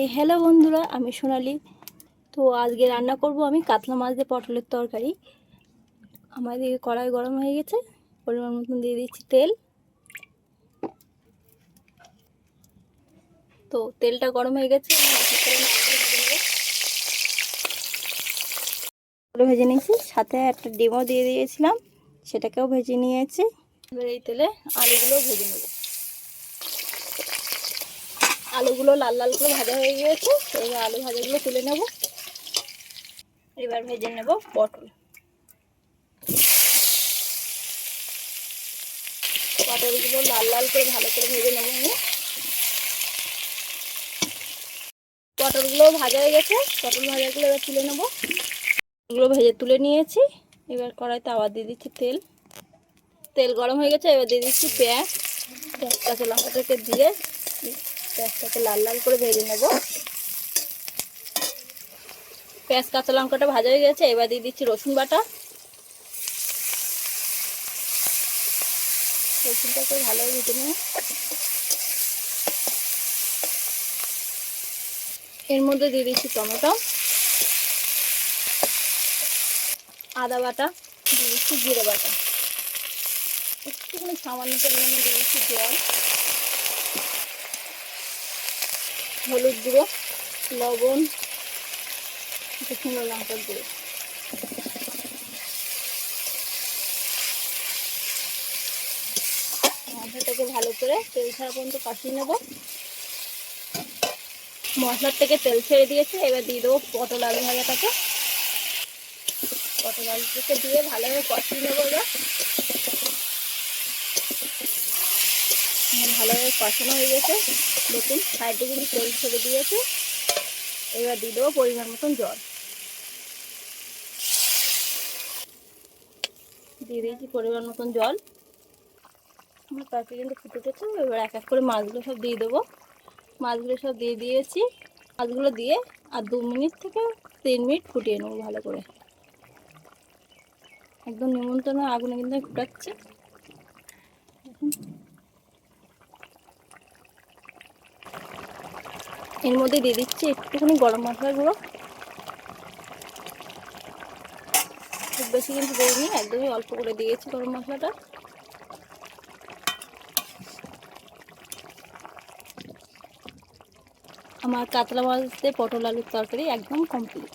Hello বন্ধুরা, আমি সোনালি। তো আজকে রান্না করব আমি কাতলা মাছ দিয়ে পটলের তরকারি। আমাদের কড়াই গরম হয়ে গেছে, পরিমাণ মতন দিয়ে দিচ্ছি তেল। তো তেলটা গরম হয়ে গেছে, আলু ভেজে নিয়েছি, সাথে একটা ডিমও দিয়ে দিয়েছিলাম, সেটাকেও ভেজে নিয়েছি। এবার এই তেলে আলুগুলো ভেজে নেব। আলুগুলো লাল লাল করে ভাজা হয়ে গিয়েছে, এবার আলু ভাজাগুলো তুলে নেব। এবার ভেজে নেব পটল। পটলগুলো লাল লাল করে ভালো করে ভেজে নেব আমি। পটলগুলো ভাজা হয়ে গেছে, পটল ভাজাগুলো এবার তুলে নেব। এগুলো ভেজে তুলে নিয়েছি। এবার কড়াইতে আবার দিয়ে দিচ্ছি তেল। তেল গরম হয়ে গেছে, এবার দিয়ে দিচ্ছি পেঁয়াজ। কাঁচা লঙ্কাটাকে দিয়ে পেঁয়াজটাকে লাল লাল করে ভেজে নেব। পেঁয়াজ কাঁচা লঙ্কাটা ভাজা হয়ে গেছে, এবার দিয়ে দিচ্ছি রসুন বাটা। রসুনটাকে ভালোভাবে ভেজে নেব। এর মধ্যে দিয়ে দিচ্ছি টমেটো, আদা বাটা, দিয়ে দিচ্ছি জিরে বাটা, একটুখানি সামান্য পরিমাণে দিয়ে দিচ্ছি জল, হলুদ গুঁড়ো, লবণ, শুকনো লঙ্কার গুঁড়ো। মশলাটাকে ভালো করে তেল ছাড়া পর্যন্ত কষিয়ে নেব। মশলার থেকে তেল ছেড়ে দিয়েছে, এবার দিয়ে দেবো পটল আলু ভাজাটাকে। পটল আলুটাকে দিয়ে ভালোভাবে কষিয়ে নেবো। এবার ভালোভাবে কষানো হয়ে গেছে, দেখুন সাইডে কিন্তু তেল ছেড়ে দিয়েছে। এবার দিয়ে দেবো পরিমাণ মতন জল, দিয়ে দিয়েছি পরিমাণ মতন জল। আমার তরকারি কিন্তু ফুটে উঠেছে। এবার এক এক করে মাছগুলো সব দিয়ে দেবো। মাছগুলো সব দিয়ে দিয়েছি। মাছগুলো দিয়ে আর 2 মিনিট থেকে 3 মিনিট ফুটিয়ে নেবো ভালো করে। একদম নিমন্ত্রণ আগুনে কিন্তু ফুটাচ্ছে। এর মধ্যে দিয়ে দিচ্ছি একটুখানি গরম মশলার গুঁড়ো। খুব বেশি কিন্তু দিইনি, একদমই অল্প করে দিয়েছি গরম মশলাটা। আমার কাতলা মাছ দিয়ে পটল আলুর তরকারি একদম কমপ্লিট।